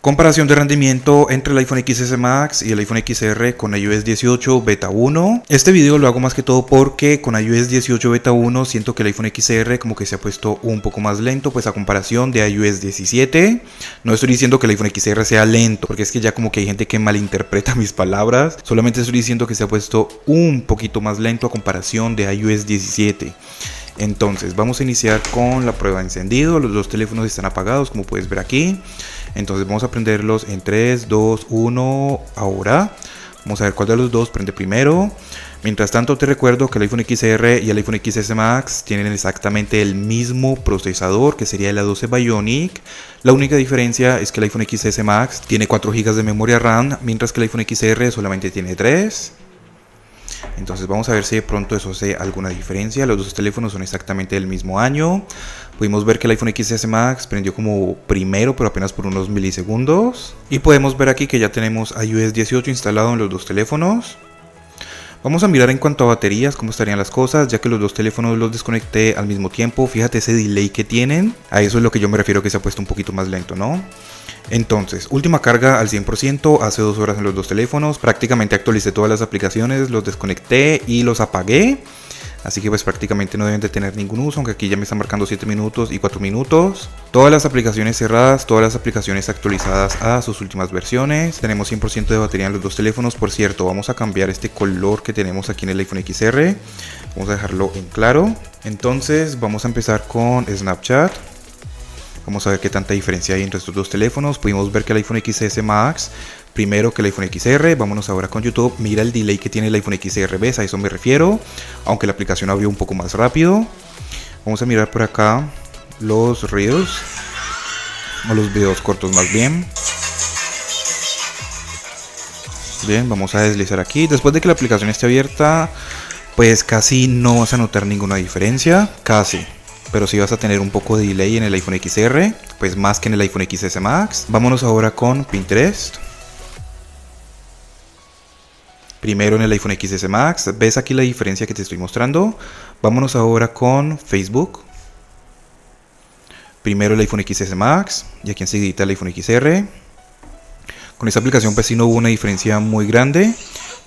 Comparación de rendimiento entre el iPhone XS Max y el iPhone XR con iOS 18 Beta 1. Este video lo hago más que todo porque con iOS 18 Beta 1 siento que el iPhone XR como que se ha puesto un poco más lento, pues a comparación de iOS 17. No estoy diciendo que el iPhone XR sea lento, porque es que ya como que hay gente que malinterpreta mis palabras. Solamente estoy diciendo que se ha puesto un poquito más lento a comparación de iOS 17. Entonces vamos a iniciar con la prueba de encendido. Los dos teléfonos están apagados, como puedes ver aquí. Entonces vamos a prenderlos en 3, 2, 1, ahora. Vamos a ver cuál de los dos prende primero. Mientras tanto te recuerdo que el iPhone XR y el iPhone XS Max tienen exactamente el mismo procesador, que sería el A12 Bionic. La única diferencia es que el iPhone XS Max tiene 4 GB de memoria RAM, mientras que el iPhone XR solamente tiene 3. Entonces vamos a ver si de pronto eso hace alguna diferencia. Los dos teléfonos son exactamente del mismo año. Pudimos ver que el iPhone XS Max prendió como primero, pero apenas por unos milisegundos. Y podemos ver aquí que ya tenemos iOS 18 instalado en los dos teléfonos. Vamos a mirar en cuanto a baterías cómo estarían las cosas, ya que los dos teléfonos los desconecté al mismo tiempo. Fíjate ese delay que tienen. A eso es lo que yo me refiero, que se ha puesto un poquito más lento, ¿no? Entonces, última carga al 100%, hace 2 horas en los dos teléfonos. Prácticamente actualicé todas las aplicaciones, los desconecté y los apagué. Así que pues prácticamente no deben de tener ningún uso, aunque aquí ya me están marcando 7 minutos y 4 minutos. Todas las aplicaciones cerradas, todas las aplicaciones actualizadas a sus últimas versiones. Tenemos 100% de batería en los dos teléfonos. Por cierto, vamos a cambiar este color que tenemos aquí en el iPhone XR. Vamos a dejarlo en claro. Entonces vamos a empezar con Snapchat. Vamos a ver qué tanta diferencia hay entre estos dos teléfonos. Pudimos ver que el iPhone XS Max primero que el iPhone XR. Vámonos ahora con YouTube. Mira el delay que tiene el iPhone XR, ¿ves? A eso me refiero. Aunque la aplicación abrió un poco más rápido. Vamos a mirar por acá los Reels, o los videos cortos más bien. Bien, vamos a deslizar aquí. Después de que la aplicación esté abierta, pues casi no vas a notar ninguna diferencia. Casi. Pero sí vas a tener un poco de delay en el iPhone XR, pues más que en el iPhone XS Max. Vámonos ahora con Pinterest. Primero en el iPhone XS Max, ¿ves aquí la diferencia que te estoy mostrando? Vámonos ahora con Facebook. Primero el iPhone XS Max y aquí enseguida el iPhone XR. Con esta aplicación pues sí no hubo una diferencia muy grande,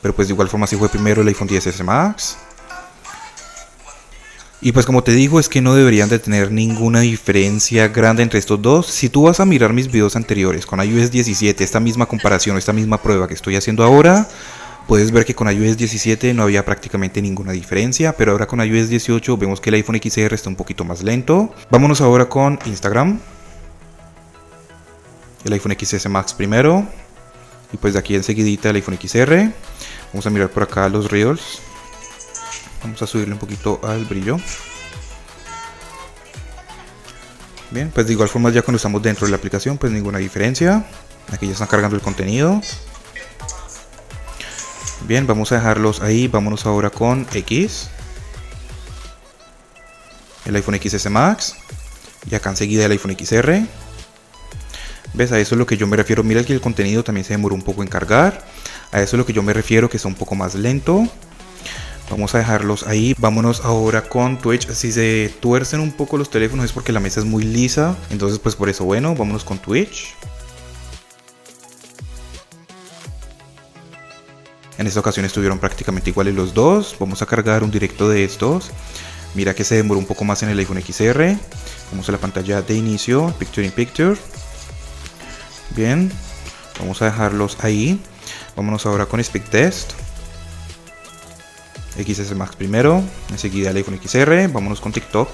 pero pues de igual forma sí fue primero el iPhone XS Max. Y pues como te digo, es que no deberían de tener ninguna diferencia grande entre estos dos. Si tú vas a mirar mis videos anteriores con iOS 17, esta misma comparación, esta misma prueba que estoy haciendo ahora, puedes ver que con iOS 17 no había prácticamente ninguna diferencia, pero ahora con iOS 18 vemos que el iPhone XR está un poquito más lento. Vámonos ahora con Instagram. El iPhone XS Max primero, y pues de aquí enseguidita el iPhone XR. Vamos a mirar por acá los Reels. Vamos a subirle un poquito al brillo. Bien, pues de igual forma ya cuando estamos dentro de la aplicación pues ninguna diferencia. Aquí ya están cargando el contenido. Bien, vamos a dejarlos ahí. Vámonos ahora con X. El iPhone XS Max. Y acá enseguida el iPhone XR. ¿Ves? A eso es lo que yo me refiero. Mira que el contenido también se demoró un poco en cargar. A eso es lo que yo me refiero, que está un poco más lento. Vamos a dejarlos ahí. Vámonos ahora con Twitch. Si se tuercen un poco los teléfonos es porque la mesa es muy lisa. Entonces pues por eso, bueno, vámonos con Twitch. En esta ocasión estuvieron prácticamente iguales los dos. Vamos a cargar un directo de estos. Mira que se demoró un poco más en el iPhone XR. Vamos a la pantalla de inicio, Picture in Picture. Bien, vamos a dejarlos ahí. Vámonos ahora con Speed Test. XS Max primero, enseguida el iPhone XR. Vámonos con TikTok.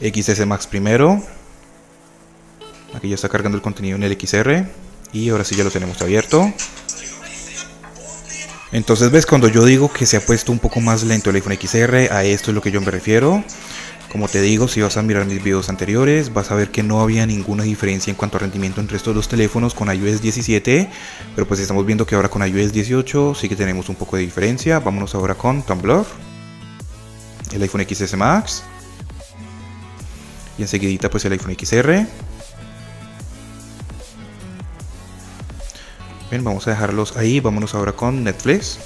XS Max primero. Aquí ya está cargando el contenido en el XR. Y ahora sí ya lo tenemos abierto. Entonces ves, cuando yo digo que se ha puesto un poco más lento el iPhone XR, a esto es lo que yo me refiero. Como te digo, si vas a mirar mis videos anteriores, vas a ver que no había ninguna diferencia en cuanto a rendimiento entre estos dos teléfonos con iOS 17. Pero pues estamos viendo que ahora con iOS 18 sí que tenemos un poco de diferencia. Vámonos ahora con Tumblr. El iPhone XS Max. Y enseguidita pues el iPhone XR. Bien, vamos a dejarlos ahí. Vámonos ahora con Netflix.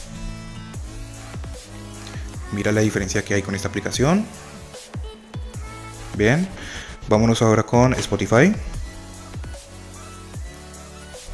Mira la diferencia que hay con esta aplicación. Bien, vámonos ahora con Spotify.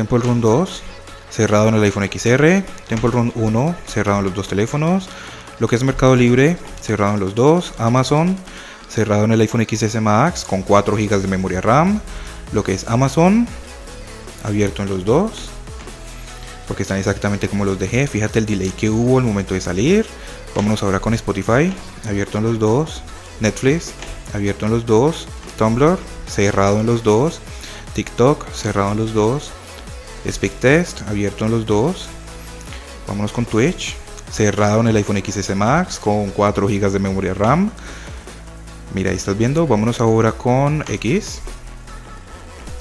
Temple Run 2, cerrado en el iPhone XR. Temple Run 1, cerrado en los dos teléfonos. Lo que es Mercado Libre, cerrado en los dos. Amazon, cerrado en el iPhone XS Max con 4 GB de memoria RAM. Lo que es Amazon, abierto en los dos, porque están exactamente como los dejé. Fíjate el delay que hubo al momento de salir. Vámonos ahora con Spotify, abierto en los dos. Netflix, abierto en los dos. Tumblr, cerrado en los dos. TikTok, cerrado en los dos. SpeakTest, abierto en los dos. Vámonos con Twitch, cerrado en el iPhone XS Max con 4 GB de memoria RAM. Mira, ahí estás viendo. Vámonos ahora con X,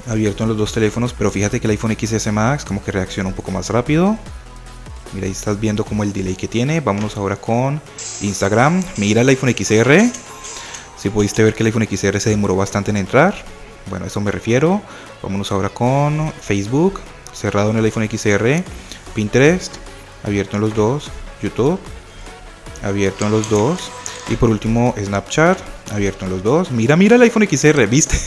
abierto en los dos teléfonos, pero fíjate que el iPhone XS Max como que reacciona un poco más rápido. Mira, ahí estás viendo como el delay que tiene. Vámonos ahora con Instagram. Mira el iPhone XR. Si pudiste ver que el iPhone XR se demoró bastante en entrar. Bueno, a eso me refiero. Vámonos ahora con Facebook, cerrado en el iPhone XR. Pinterest, abierto en los dos. YouTube, abierto en los dos. Y por último Snapchat, abierto en los dos. Mira el iPhone XR, ¿viste?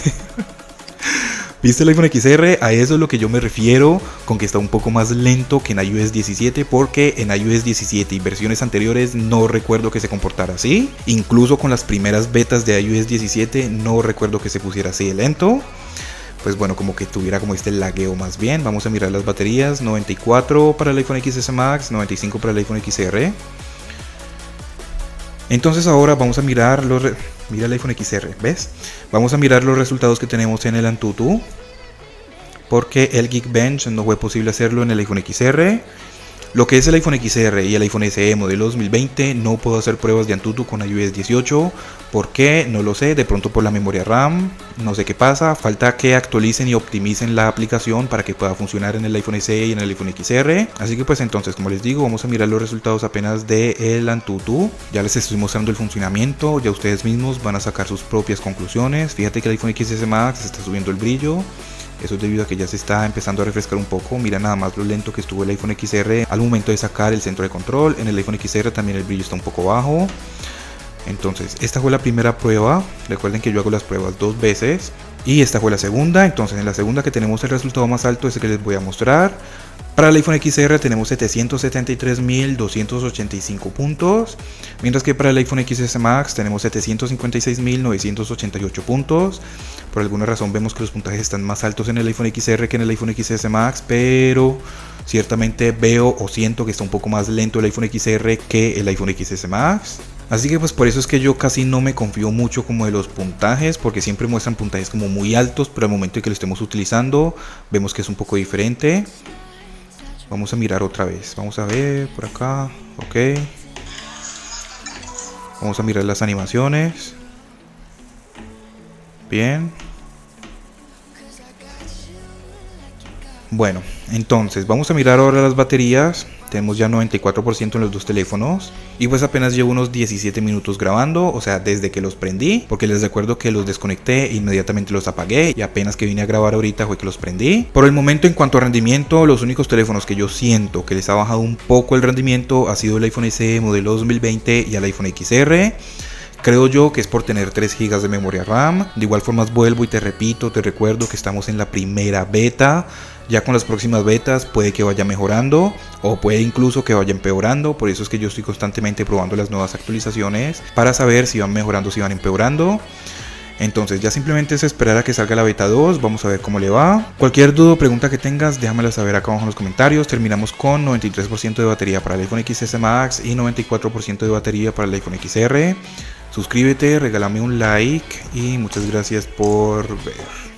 ¿Viste el iPhone XR? A eso es lo que yo me refiero con que está un poco más lento que en iOS 17, porque en iOS 17 y versiones anteriores no recuerdo que se comportara así. Incluso con las primeras betas de iOS 17 no recuerdo que se pusiera así de lento. Pues bueno, como que tuviera como este lagueo más bien. Vamos a mirar las baterías. 94 para el iPhone XS Max, 95 para el iPhone XR. Entonces ahora vamos a mirar mira el iPhone XR, ¿ves? Vamos a mirar los resultados que tenemos en el Antutu, porque el Geekbench no fue posible hacerlo en el iPhone XR. Lo que es el iPhone XR y el iPhone SE modelo 2020 no puedo hacer pruebas de Antutu con iOS 18. ¿Por qué? No lo sé, de pronto por la memoria RAM, no sé qué pasa. Falta que actualicen y optimicen la aplicación para que pueda funcionar en el iPhone SE y en el iPhone XR. Así que pues entonces, como les digo, vamos a mirar los resultados apenas del Antutu. Ya les estoy mostrando el funcionamiento, ya ustedes mismos van a sacar sus propias conclusiones. Fíjate que el iPhone XS Max está subiendo el brillo. Eso es debido a que ya se está empezando a refrescar un poco. Mira nada más lo lento que estuvo el iPhone XR al momento de sacar el centro de control. En el iPhone XR también el brillo está un poco bajo. Entonces, esta fue la primera prueba. Recuerden que yo hago las pruebas 2 veces. Y esta fue la segunda. Entonces, en la segunda que tenemos el resultado más alto es el que les voy a mostrar. Para el iPhone XR tenemos 773.285 puntos, mientras que para el iPhone XS Max tenemos 756.988 puntos. Por alguna razón vemos que los puntajes están más altos en el iPhone XR que en el iPhone XS Max, pero ciertamente veo o siento que está un poco más lento el iPhone XR que el iPhone XS Max. Así que pues por eso es que yo casi no me confío mucho como de los puntajes, porque siempre muestran puntajes como muy altos, pero al momento en que lo estemos utilizando vemos que es un poco diferente. Vamos a mirar otra vez, vamos a ver por acá, ok. Vamos a mirar las animaciones. Bien. Bueno, entonces vamos a mirar ahora las baterías. Tenemos ya 94% en los dos teléfonos. Y pues apenas llevo unos 17 minutos grabando. O sea, desde que los prendí. Porque les recuerdo que los desconecté e inmediatamente los apagué. Y apenas que vine a grabar ahorita fue que los prendí. Por el momento, en cuanto a rendimiento, los únicos teléfonos que yo siento que les ha bajado un poco el rendimiento ha sido el iPhone SE modelo 2020 y el iPhone XR. Creo yo que es por tener 3 GB de memoria RAM. De igual forma vuelvo y te repito, te recuerdo que estamos en la primera beta. Ya con las próximas betas puede que vaya mejorando o puede incluso que vaya empeorando. Por eso es que yo estoy constantemente probando las nuevas actualizaciones para saber si van mejorando o si van empeorando. Entonces ya simplemente es esperar a que salga la beta 2, vamos a ver cómo le va. Cualquier duda o pregunta que tengas, déjamela saber acá abajo en los comentarios. Terminamos con 93% de batería para el iPhone XS Max y 94% de batería para el iPhone XR. Suscríbete, regálame un like y muchas gracias por ver.